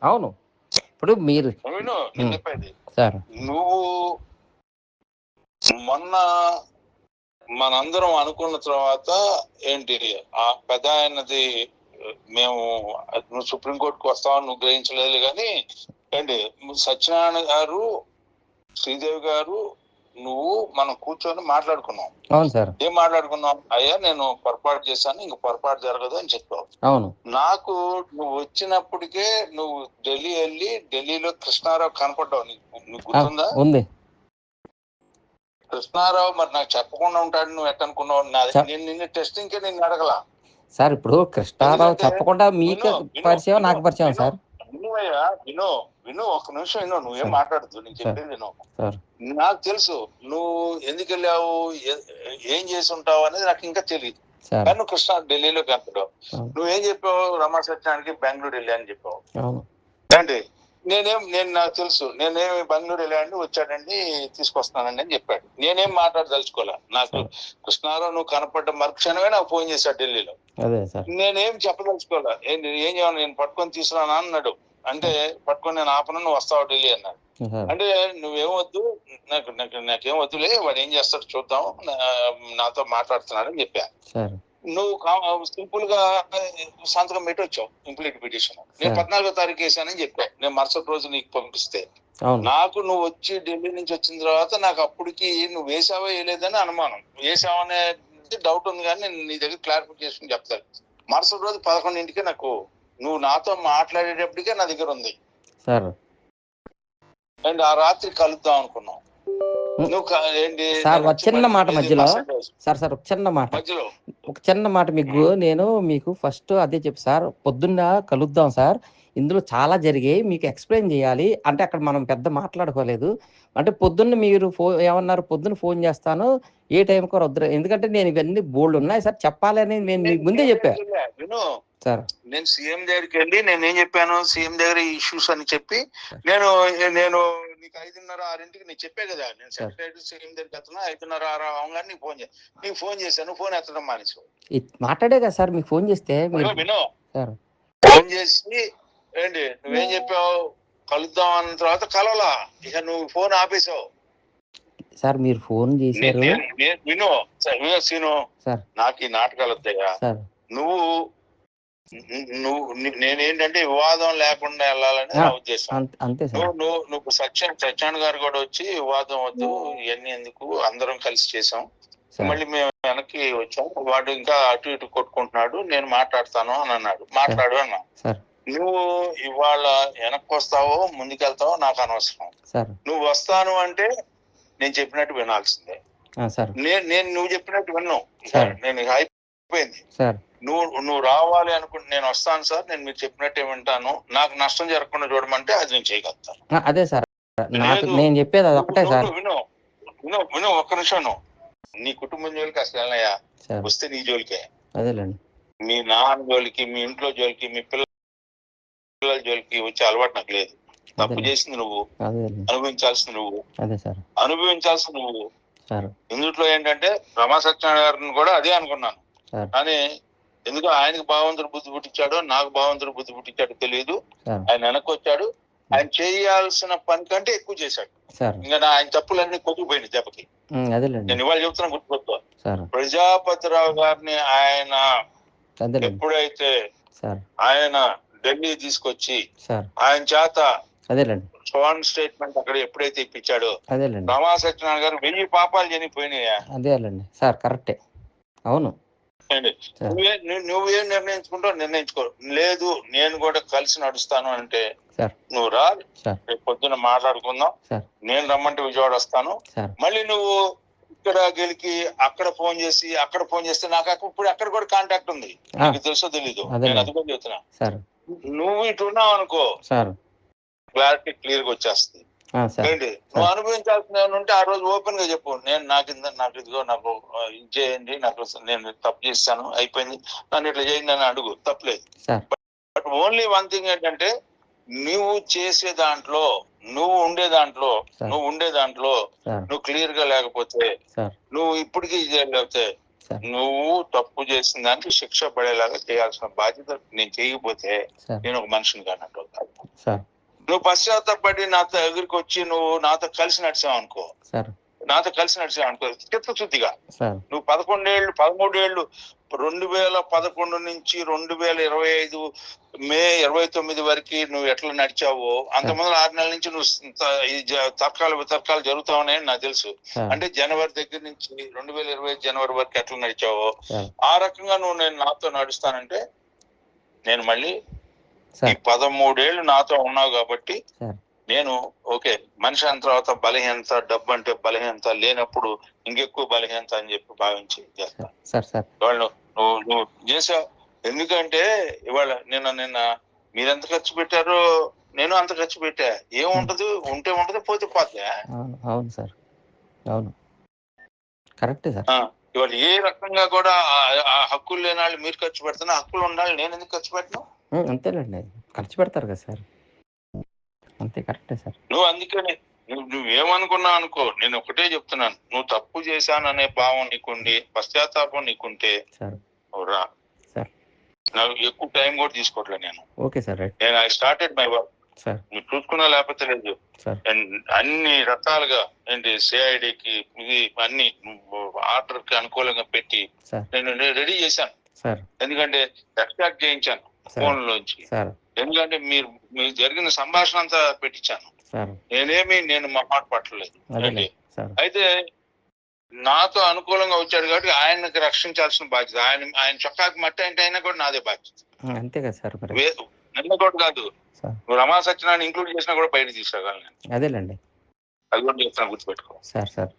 అవును. ఇప్పుడు మీరు విను, నేను చెప్పేది సార్ నువ్వు మొన్న మనందరం అనుకున్న తర్వాత ఏంటి ఆ పెద్ద ఆయనది మేము నువ్వు సుప్రీంకోర్టుకు వస్తావని నువ్వు గ్రహించలేదు కానీ ఏంటి సత్యనారాయణ గారు, శ్రీదేవి గారు, నువ్వు మనం కూర్చొని మాట్లాడుకున్నాం. అవును సార్. ఏం మాట్లాడుకున్నాం? అయ్యా నేను పొరపాటు చేశాను, ఇంక పొరపాటు జరగదు అని చెప్పావు. అవును. నాకు నువ్వు వచ్చినప్పటికే నువ్వు ఢిల్లీ వెళ్ళి ఢిల్లీలో కృష్ణారావు కనపడ్డావు. నీకు గుర్తుందా? ఉంది. కృష్ణారావు మరి నాకు చెప్పకుండా ఉంటాడు నువ్వు ఎట్టనుకున్నావు? నేను నిన్ను టెస్టింగ్ కే నేను అడగలా సార్. ఇప్పుడు కృష్ణారావు చెప్పకుండా మీకు పరిచయం, నాకు పరిచయం సార్. వినువయ్యా, విను ఒక్క నిమిషం విను, నువ్వేం మాట్లాడద్దు, నేను చెప్పేది విను. నాకు తెలుసు నువ్వు ఎందుకు వెళ్ళావు, ఏం చేసి ఉంటావు అనేది నాకు ఇంకా తెలియదు. కానీ నువ్వు కృష్ణ ఢిల్లీలో కనపడావు. నువ్వేం చెప్పావు? రమా సత్యానికి బెంగళూరు వెళ్ళా అని చెప్పావు. అంటే నేను నాకు తెలుసు, నేనేమి బెంగళూరు వెళ్ళాడని వచ్చాడండి, తీసుకొస్తానండి అని చెప్పాడు. నేనేం మాట్లాడదలుచుకోలే. నాకు కృష్ణారావు నువ్వు కనపడ్డ మరుక్షణమే నాకు ఫోన్ చేశాడు ఢిల్లీలో. నేనేం చెప్పదలుచుకోలే. ఏం చేయను, నేను పట్టుకొని తీసుకురానా అన్నాడు. అంటే పట్టుకొని నేను ఆపను, నువ్వు వస్తావు ఢిల్లీ అన్నాడు. అంటే నువ్వేం వద్దు, నాకేం వద్దులే, వాడు ఏం చేస్తాడు చూద్దాం, నాతో మాట్లాడుతున్నాడని చెప్పా. నువ్వు సింపుల్ గా సంతకం పెట్టి వచ్చావు ఇంప్లీట్ పిటిషన్. నేను 14వ తారీఖు వేసానని చెప్పా. నేను మరుసటి రోజు నీకు పంపిస్తే నాకు నువ్వు వచ్చి ఢిల్లీ నుంచి వచ్చిన తర్వాత నాకు అప్పటికి నువ్వు వేసావా వేయలేదని అనుమానం. వేసావనే డౌట్ ఉంది కానీ నేను నీ దగ్గర క్లారిఫికేషన్ చెప్తాను. మరుసటి రోజు 11ంటికే నాకు నువ్వు నాతో మాట్లాడేటప్పటికే నా దగ్గర ఉంది. అండ్ ఆ రాత్రి కలుద్దాం అనుకున్నాం. సార్ ఒక చిన్న మాట మధ్యలో, సార్ ఒక చిన్న మాట మీకు ఫస్ట్ అదే చెప్పు సార్. పొద్దున్న కలుద్దాం సార్, ఇందులో చాలా జరిగాయి, మీకు ఎక్స్ప్లెయిన్ చేయాలి అంటే అక్కడ మనం పెద్ద మాట్లాడుకోలేదు. అంటే పొద్దున్న మీరు ఏమన్నారు, పొద్దున్న ఫోన్ చేస్తాను, ఏ టైంకో వద్దు, ఎందుకంటే నేను ఇవన్నీ బోల్డ్ ఉన్నాయి సార్ చెప్పాలని నేను మీకు ముందే చెప్పా. సార్ నేను సీఎం దగ్గరికి వెళ్ళి నేనేం చెప్పాను, సీఎం దగ్గర ఇష్యూస్ అని చెప్పి నేను నీకు 5:30, 6ంటికి నేను చెప్పే కదా, నేను సెక్రటరీ సీఎం దగ్గరికి వెళ్తున్నా, 5:30, 6 అవగానే నీకు ఫోన్ చేశాను. ఫోన్ ఎత్తడం మానేసు మాట్లాడే కదా సార్, మీకు ఫోన్ చేస్తే ఫోన్ చేసి ఏంటి నువ్వేం చెప్పావు, కలుద్దాం అన్న తర్వాత కలవలా, ఇక నువ్వు ఫోన్ ఆపేసావు. సార్ మీరు ఫోన్ చేశారు. విను సీను, నాకు ఈ నాటకాలు వస్తాయా? నేనేంటంటే వివాదం లేకుండా వెళ్ళాలని నా ఉద్దేశం. నువ్వు సత్యాన్ గారు కూడా వచ్చి వివాదం వద్దు, ఇవన్నీ ఎందుకు, అందరం కలిసి చేసాం, మళ్ళీ మేము వెనక్కి వచ్చాం, వాడు ఇంకా అటు ఇటు కొట్టుకుంటున్నాడు, నేను మాట్లాడతాను అని అన్నాడు. మాట్లాడు అన్నా. నువ్వు ఇవాళ వెనక్కి వస్తావో ముందుకెళ్తావో నాకు అనవసరం. నువ్వు వస్తాను అంటే నేను చెప్పినట్టు వినాల్సిందే. నేను నువ్వు చెప్పినట్టు విన్నావు, నేను అయిపోయింది. నువ్వు రావాలి అనుకుంటే నేను వస్తాను సార్, నేను మీరు చెప్పినట్టే వింటాను, నాకు నష్టం జరగకుండా చూడమంటే అది నేను చేయగలుగుతాను. అదే సార్ నేను చెప్పేది ఒకటే సార్. విను ఒక్క నిమిషం. నీ కుటుంబం జోలికి అసలు వెళ్ళనయ్యా, వస్తే నీ జోలికే. అదేలేండి. మీ నాన్న జోలికి, మీ ఇంట్లో జోలికి, మీ పిల్లల జోలికి వచ్చే అలవాటు నాకు లేదు. తప్పు చేసింది నువ్వు, అనుభవించాల్సింది నువ్వు, ఇందులో ఏంటంటే రమా సత్యనారాయణ గారిని కూడా అదే అనుకున్నాను. కానీ ఎందుకు ఆయనకు భగవంతుడు బుద్ధి పుట్టించాడో నాకు భగవంతుడు బుద్ధి పుట్టించాడో తెలియదు. ఆయన వెనక్కి వచ్చాడు, ఆయన చేయాల్సిన పని కంటే ఎక్కువ చేశాడు. ఇంకా ఆయన తప్పులన్నీ కొట్టుకుపోయింది దెబ్బకి. నేను ఇవాళ చెప్తున్నా, గుర్తుపెట్టుకో. ప్రజాపతిరావు గారిని ఆయన ఎప్పుడైతే ఆయన ఢిల్లీ తీసుకొచ్చి ఆయన చేత స్వాన్ స్టేట్మెంట్ అక్కడ ఎప్పుడైతే ఇప్పించాడో, రమా సత్యనారాయణ గారు 1000 పాపాలు చనిపోయినాయా? అదేలేండి సార్, కరెక్టే. అవును. నువ్వేం నిర్ణయించుకో, లేదు నేను కూడా కలిసి నడుస్తాను అంటే నువ్వు రా, రేపు పొద్దున్న మాట్లాడుకుందాం, నేను రమ్మంటే విజయవాడ వస్తాను. మళ్ళీ నువ్వు ఇక్కడ గెలికి అక్కడ ఫోన్ చేస్తే నాకు ఇప్పుడు అక్కడ కూడా కాంటాక్ట్ ఉంది, నీకు తెలుసో తెలీదు, నేను అది కూడా చెప్తున్నా. నువ్వు ఇటు ఉన్నావు అనుకో, క్లారిటీ క్లియర్ గా వచ్చేస్తుంది. ఏంటి నువ్వు అనుభవించాల్సిన ఏమైనా ఉంటే ఆ రోజు ఓపెన్ గా చెప్పు, నేను నాకు ఇదిగో నాకు ఇది చేయండి, నేను తప్పు చేస్తాను, అయిపోయింది, నన్ను ఇట్లా చేయండి అని అడుగు, తప్పలేదు. బట్ ఓన్లీ వన్ థింగ్ ఏంటంటే నువ్వు చేసే దాంట్లో, నువ్వు ఉండే దాంట్లో నువ్వు క్లియర్ గా లేకపోతే, నువ్వు ఇప్పటికీ లేకపోతే, నువ్వు తప్పు చేసిన దానికి శిక్ష పడేలాగా చేయాల్సిన బాధ్యత నేను చేయకపోతే నేను ఒక మనిషిని కానట్టు. సార్ నువ్వు పశ్చాత్తాపడి నాతో దగ్గరికి వచ్చి నువ్వు నాతో కలిసి నడిచావు అనుకో, చిత్తశుద్ధిగా నువ్వు 13 ఏళ్ళు 2011 నుంచి 2025 మే 29 వరకు నువ్వు ఎట్లా నడిచావో అంతమంది 6 నెలల నుంచి నువ్వు తర్కాలు జరుగుతా ఉన్నాయని నాకు తెలుసు. అంటే జనవరి దగ్గర నుంచి 2025 జనవరి వరకు ఎట్లా నడిచావో ఆ రకంగా నువ్వు నేను నాతో నడుస్తానంటే నేను మళ్ళీ ఈ 13 ఏళ్ళు నాతో ఉన్నావు కాబట్టి నేను ఓకే మనిషి అయిన తర్వాత బలహీనత, డబ్బు అంటే బలహీనత, లేనప్పుడు ఇంకెక్కువ బలహీనత అని చెప్పి భావించి చేస్తాను. వాళ్ళు నువ్వు చేసావు. ఎందుకంటే ఇవాళ నిన్న మీరెంత ఖర్చు పెట్టారో నేను అంత ఖర్చు పెట్టా. ఏముంటది, ఉంటే ఉంటది, పోతే పోతే. అవును సార్, అవును, కరెక్టే సార్. ఇవాళ ఏ రకంగా కూడా ఆ హక్కులు లేని వాళ్ళు మీరు ఖర్చు పెడుతున్నా, హక్కులు ఉండాలి నేను ఎందుకు ఖర్చు పెట్టను? అంతేనండి, ఖర్చు పెడతారు కదా సార్. అంతే, కరెక్టే సార్. నువ్వు అందుకని నువ్వేమనుకున్నావు అనుకో, నేను ఒకటే చెప్తున్నాను, నువ్వు తప్పు చేశాననే భావం నీకుండి పశ్చాత్తాపం నీకుంటే రా. నాకు ఎక్కువ టైం కూడా తీసుకోవట్లే నేను. ఓకే సార్, నేను ఐ స్టార్టెడ్ మై వర్క్. నువ్వు చూసుకున్నా లేకపోతే లేదు, అన్ని రకాలుగా ఏంటి సిఐడికి ఇది అన్ని ఆర్డర్ కి అనుకూలంగా పెట్టి నేను రెడీ చేశాను. ఎందుకంటే ఎక్స్ట్రాక్ట్ చేయించాను ఫోన్ లోంచి. ఎందుకంటే మీరు జరిగిన సంభాషణ అంతా పెట్టించాను. నేను మా మాట పట్టలేదు. అయితే నాతో అనుకూలంగా వచ్చాడు కాబట్టి ఆయనకి రక్షించాల్సిన బాధ్యత, ఆయన చొక్కాకి మట్టి అంటే అయినా కూడా నాదే బాధ్యత. అంతే కదా సార్. నిన్న కూడా కాదు, నువ్వు రమా సత్యనారాయణ ఇంక్లూడ్ చేసినా కూడా బయట తీసుకురాగలను. అదేలేండి, అది కూడా చెప్తాను, గుర్తుపెట్టుకో సార్.